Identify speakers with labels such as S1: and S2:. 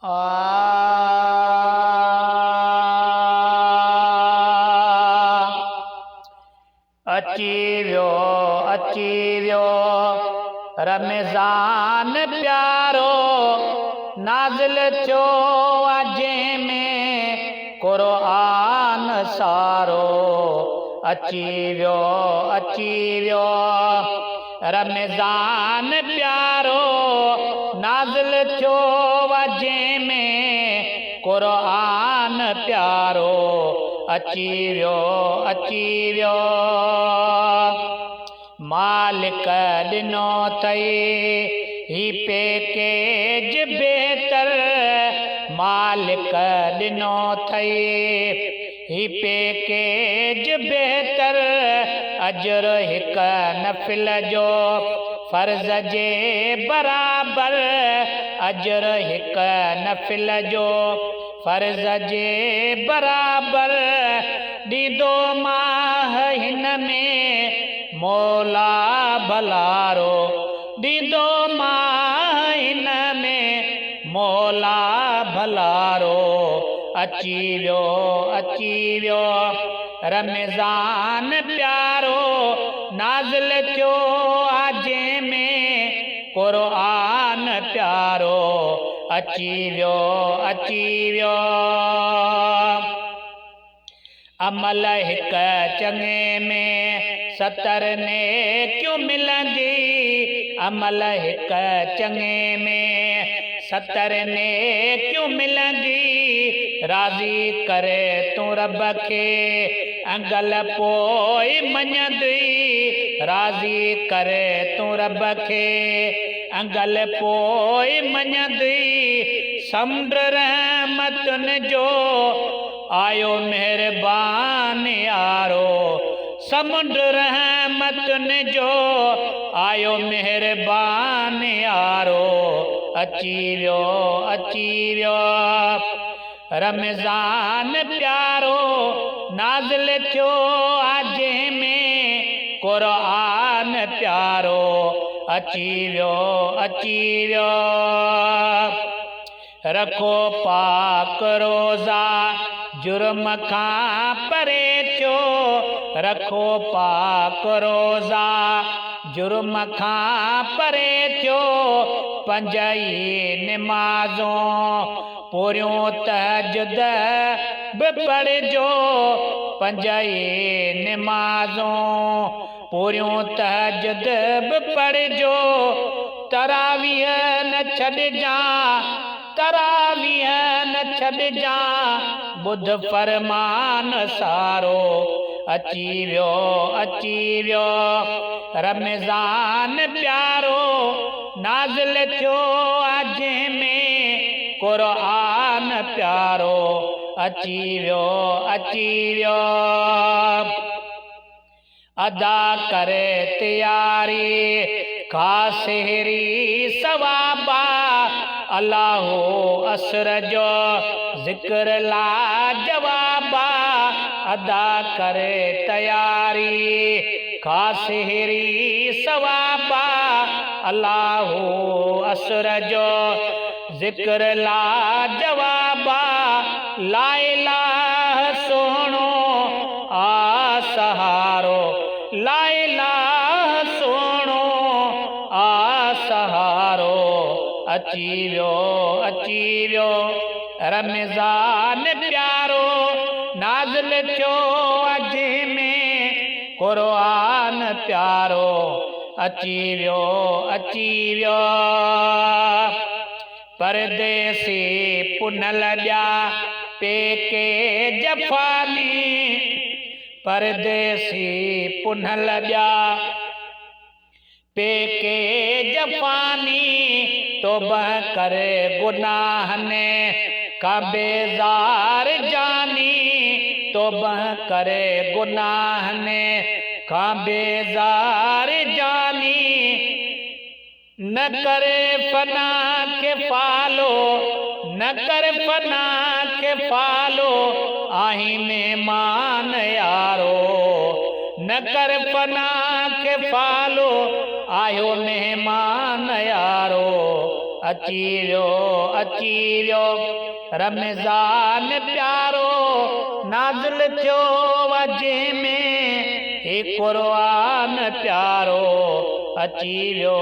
S1: अची वियो रमज़ान प्यारो नाज़िल थियो जंहिंमें क़ुरआन सारो। अची वियो रमज़ान प्यारो नाज़िल थियो जंहिंमें क़ुरआन प्यारो। अची वियो मालिक ॾिनो अथई ही पैकेज बेहतर। मालिक ॾिनो अथई ही पैकेज बेहतर। अजर हिक नफ़िल जो फ़र्ज़ जे बराबर। अजर हिक नफ़िल जो फ़र्ज़ जे बराबर। ॾींदो माह हिन में मौला भलारो। ॾींदो माह हिन में मौला भलारो। अची वियो रमज़ान प्यारो नाज़िल थियो जंहिंमें क़ुरआन प्यारो। अची वियो अमल हिक चङे में 70 नेकियूं मिलंदी। अमल हिक चङे में 70 नेकियूं मिलंदी। राज़ी करे तूं रब खे अंगल पोइ मञंदी। राज़ी करे तूं रब खे अंगल पोइ मञंदी। समुंड रहमतुनि जो आयो मेहरबान यारो। समुंड रहमतुनि जो आयो मेहरबान यारो। अची वियो रमज़ान प्यारो नाज़िल थियो जंहिंमें क़ुरआन प्यारो। अची वियो रखो पाक रोज़ा जुर्म खां परे थियो। रखो पाक रोज़ा जुर्म खां परे थियो। 5 ई निमाज़ूं पूरियूं तहज्जुद बि पढ़जो। 5 ई निमाज़ूं पूरियूं तहज्जुद बि पढ़जो। तरावीह न छॾिजां तरावीह न छॾिजां बुध फरमान सारो। अची वियो रमज़ान प्यारो नाज़िल थियो जंहिंमें क़ुरआन प्यारो। अची वियो अदा करे तयारी खासहरी सवाबा। अल्लाहो असर जो ज़िक्र ला जवाबा। अदा करे तयारी खासहरी सवाबा। अल्लाहो असर जो ज़िक्र ला जवाबा। ला इलाहा सोणो आ सहारो। ला इलाहा सोणो आ सहारो। अची वियो रमज़ान प्यारो नाज़िल थियो जंहिंमें क़ुरआन प्यारो। अची वियो परदेसी पुनल ॿिया पेके जफ़ानी। परदेसी पुनल ॿिया पेके जफ़ानी। तौबह करे गुनाहने का बेज़ार जानी। तौबह करे गुनाहने का बेज़ार जानी। न करे फना के फालो न कर फना के फालो। आही मेहमान यारो न कर फना के फालो। आयो मेहमान यारो अची वियो रमज़ान प्यारो नाज़िल थियो वजे में हे क़ुरान प्यारो अची वियो